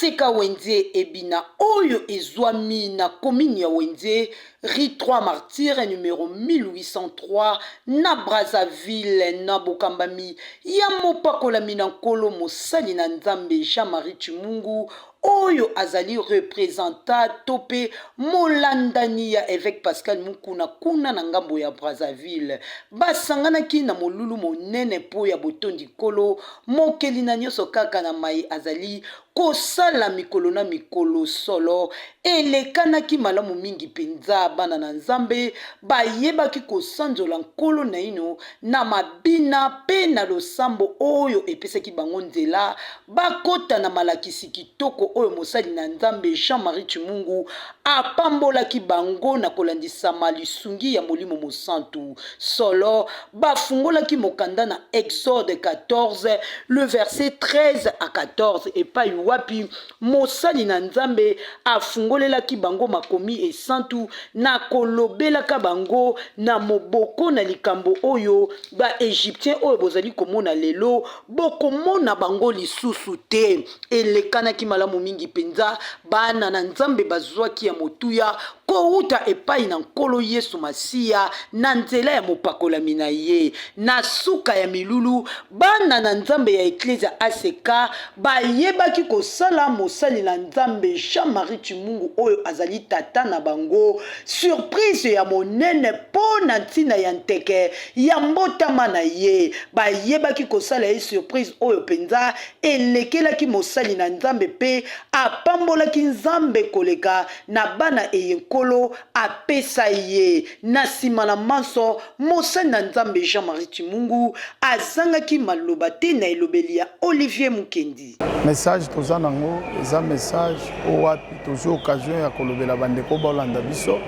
Aseka Wenze ebina oyo ezwami na commune ya Wenze, rue 3 Martyrs numéro 1803 na Brazzaville na Bokambami ya mopakola minankolo mosali na Nzambe Jean-Marie Chimungu oyo azali représentant topé molandani ya évêque Pascal Mukuna kuna na ngambo ya Brazzaville basanganaki na molulu monene po ya botondi kolo mokeli na nyoso kaka na mai azali kosala mikolo na mikolo solo elekanaki malamu mingi penza bana na Nzambe bayebaki kosanzola nkolo na ino na mabina pe na losambo oyo epesaki bango nzela bakota na malakisi kitoko oyo mosali na Nzambe Jean-Marie Chimungu apambolaki bango na kolandisama lisungi ya molimo mosantu solo bafungolaki mokanda na Exode 14 le verset 13 à 14 epai wapi mosali na Nzambe afungolelaki bango makomi esantu na kolobelaka bango na moboko na likambo oyo ba Egyptien oyo bozali komona lelo bokomona bango lisusu te elekanaki malamu mingi penza bana na Nzambe bazwaki ya motuya kouta epai na nkolo Yesu Masiya na nzela ya mopakolami na ye na suka ya milulu bana na Nzambe ya Eklezia Aseka bayebaki kosala mosali na Nzambe Jean-Marie Chimungu oyo azali tata na bango surprise ya monene pona ntina ya nteke ya mbotama na ye bayebaki kosala ye surprise oyo penza elekelaki mosali na Nzambe pe apambolaki Nzambe koleka na bana eyenkolo apesa ye na sima na manso mosali na Nzambe Jean-Marie Chimungu azangaki maloba te na elobeli ya Olivier Mukendi. Message toza nango eza message o wapi tozo occasion ya kolobela bandeko bolanda biso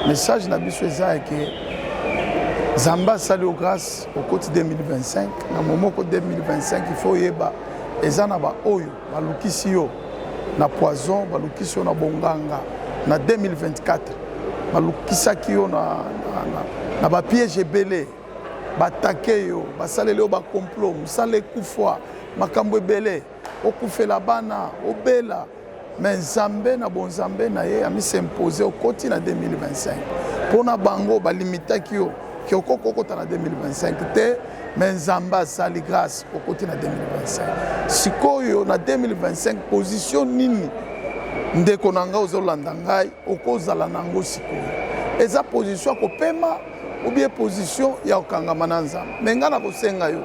message na biso eza ke Zamba sali au grâce au côté 2025 na momoko 2025 il faut yeba eza na ba oyo balukisi yo na poison balukisi yo na bonganga na 2024 balukisaki yo na ba piège ebele batake yo basaleli yo ba complot musale kufwa makambo ebele okufela bana obela mais Nzambe na bonzambe na ye ami s'imposer au côté na 2025 pona bango balimitaki yo qui au kokota na 2025 te mais Nzamba sali grâce au côté na 2025 sikoyo na 2025 position nini ndeko nanga ozolanda ngai okozala nango sikoyo eza position ko pema ou bien position ya okangama na Nzambe menga na kosenga yo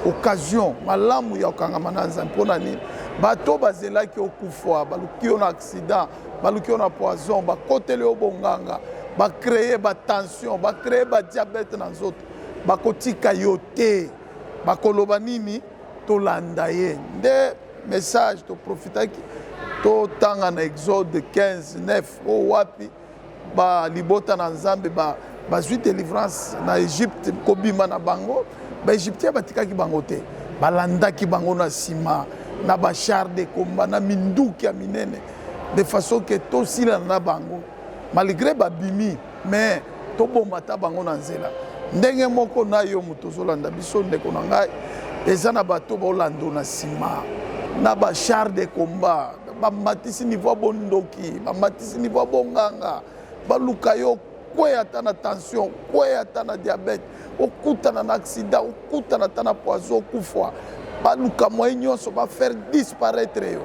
occasion malamu ya okangama na Nzambe pona nini bato bazelaki okufwa baluki yo na accident baluki yo na poison bakoteli yo bonganga ba créer ba tension ba créer ba diabète dans autres ba kotika yo te ba koloba nini to landa ye nde message to profitaki to tanga na Exode 15:9 o wapi ba libota na Nzambe ba zwi délivrance na Égypte kobima na bango ba Égyptien batikaki bango te balandaki bango na sima na ba char de combat na minduki ya minene de façon que to sila na bango malgré babimi mais to bomba ta bango na nzela ndenge moko na yo muto zolanda biso ndeko na ngai eza na bato bolando na sima na ba char de combat ba matisi niveau bondoki ba matisi niveau bonganga baluka yo kweya ta na tension kweya ta na diabète okutana na accident okutana ta na poison kufwa baluka moyen nyonso ba faire disparaître yo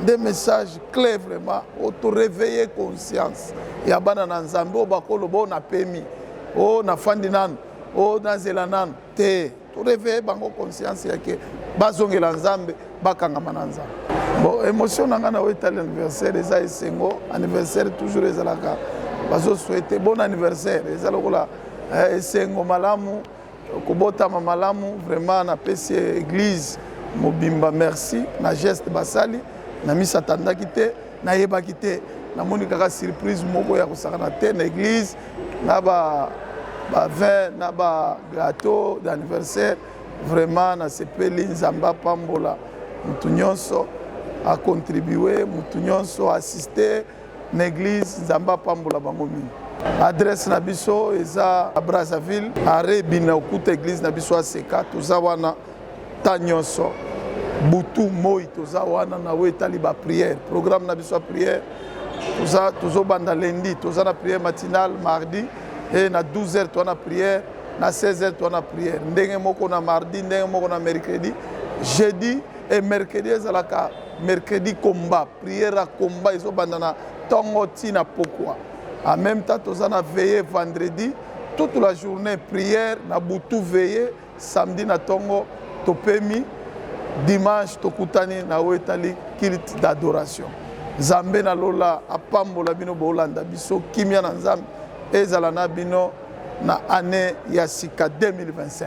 des messages clairs vraiment auto réveiller conscience ya bana na Nzambe bakolo bo na pemi o na fandi nan o na zela nan te to réveiller bango conscience yake bazongela Nzambe bakangama na Nzambe bon émotion nanga na weta l'anniversaire eza esengo anniversaire toujours ezalaka bazo souhaiter bon anniversaire ezalokola esengo malamu kobotama malamu vraiment na pesi église mobimba merci na geste basali na misa tandaki te na yebaki te na moni kaka surprise moko ya kosakana te na église na ba vin na ba gâteau d'anniversaire vraiment na sepeli Nzamba pambola mutu nyonso a contribuer mutu nyonso assister na église Nzamba pambola bango mingi adresse na biso eza à Brazzaville are bina okuta église na biso Aseka toza wana ta nyonso butu moi toza wana na wetali ba prière programme na biso prière tozo banda lundi toza na prière matinale mardi et na 12h to na prière na 16h to na prière ndenge moko na mardi ndenge moko na mercredi jeudi et mercredi ezalaka mercredi combat prière à combat iso banda na tongo tina pokwa en même temps toza na veillée vendredi toute la journée prière na butu veillée samedi na tongo topemi dimanche tokutani na wetali culte d'adoration Nzambe na lola apambola bino bolanda biso kimia na Nzambe ezala na bino na année ya sika 2025.